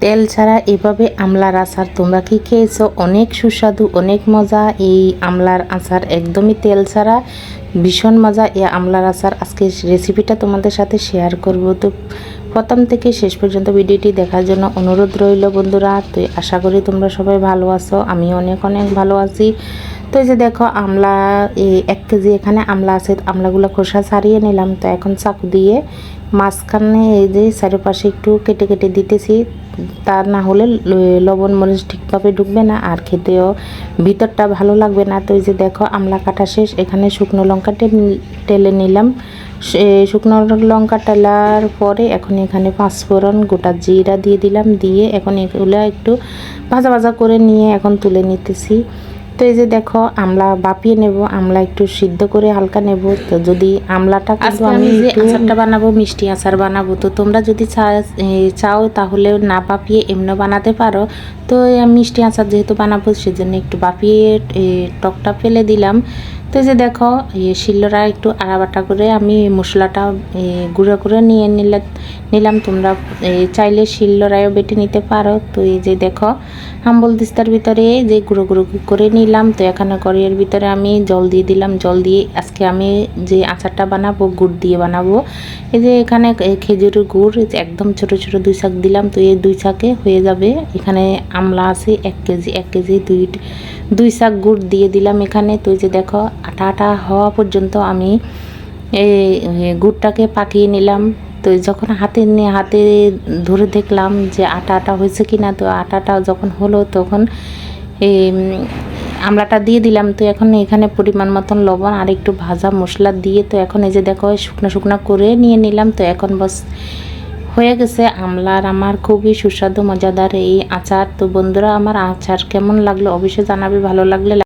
তেল ছাড়া এভাবে আমলার আচার তোমরা কি খেয়েছো? অনেক সুস্বাদু, অনেক মজা এই আমলার আচার, একদমই তেল ছাড়া ভীষণ মজা এই আমলার আচার। আজকে রেসিপিটা তোমাদের সাথে শেয়ার করব, তো প্রথম থেকে শেষ পর্যন্ত ভিডিওটি দেখার জন্য অনুরোধ রইল বন্ধুরা। তো আশা করি তোমরা সবাই ভালো আছো, আমি অনেক অনেক ভালো আছি। তো এই যে দেখো আমলা, এই 1 কেজি এখানে আমলা আছে, আমলাগুলো খোসা ছাড়িয়ে নিলাম। তো এখন চাকু দিয়ে মাঝখানে এই যে চারিপাশে একটু কেটে কেটে দিতেছি, তা না হলে লবণ মরিচ ঠিকভাবে ঢুকবে না আর খেতেও ভিতরটা ভালো লাগবে না। তো এই যে দেখো আমলা কাটা শেষ, এখানে শুকনো লঙ্কা টেলে নিলাম। শুকনো লঙ্কা টেলার পরে এখন এখানে পাঁচফোড়ন গোটা জিরা দিয়ে দিলাম, দিয়ে এখন এগুলো একটু ভাজা ভাজা করে নিয়ে এখন তুলে নিতেছি। তো এই যে দেখো আমলা বাপিয়ে নেব, আমলা একটু সিদ্ধ করে হালকা নেব। তো যদি আমলাটা কিন্তু আমি যে আচারটা বানাবো মিষ্টি আচার বানাবো, তো তোমরা যদি চাও তাহলে না বাপিয়ে এমনি বানাতে পারো। তো মিষ্টি আচার যেহেতু বানাবো সেজন্য একটু বাপিয়ে টকটা ফেলে দিলাম। তো এই যে দেখো শিলনোড়া একটু আড়াবাটা করে আমি মশলাটা গুঁড়ো করে নিলাম। তোমরা চাইলে শিলনোড়ায়ও বেটে নিতে পারো। তো এই যে দেখো হাম্বল দিস্তার ভিতরে যে গুঁড়ো গুঁড়ো করে নিলাম। তো এখানে কড়াইয়ের ভিতরে আমি জল দিয়ে দিলাম। জল দিয়ে আজকে আমি যে আচারটা বানাবো গুড় দিয়ে বানাবো। এই যে এখানে খেজুরের গুড় একদম ছোট ছোট 2 ছাক দিলাম। তো এই 2 ছাকে হয়ে যাবে। এখানে আমলা আছে 1 কেজি 2 ছাক গুড় দিয়ে দিলাম এখানে। তো এই যে দেখো আটা আটা হওয়া পর্যন্ত আমি এই গুড়টাকে পাকিয়ে নিলাম। তো যখন হাতে ধরে দেখলাম যে আটা আটা হয়েছে কি না, তো আটাটা যখন হলো তখন এই আমলাটা দিয়ে দিলাম। তো এখন এখানে পরিমাণ মতন লবণ আর একটু ভাজা মশলা দিয়ে, তো এখন এই যে দেখো শুকনো শুকনো করে নিয়ে নিলাম। তো এখন বস হয়ে গেছে আমলার আমার খুবই সুস্বাদু মজাদার এই আচার। তো বন্ধুরা আমার আচার কেমন লাগলো অবশ্যই জানাবে, ভালো লাগলে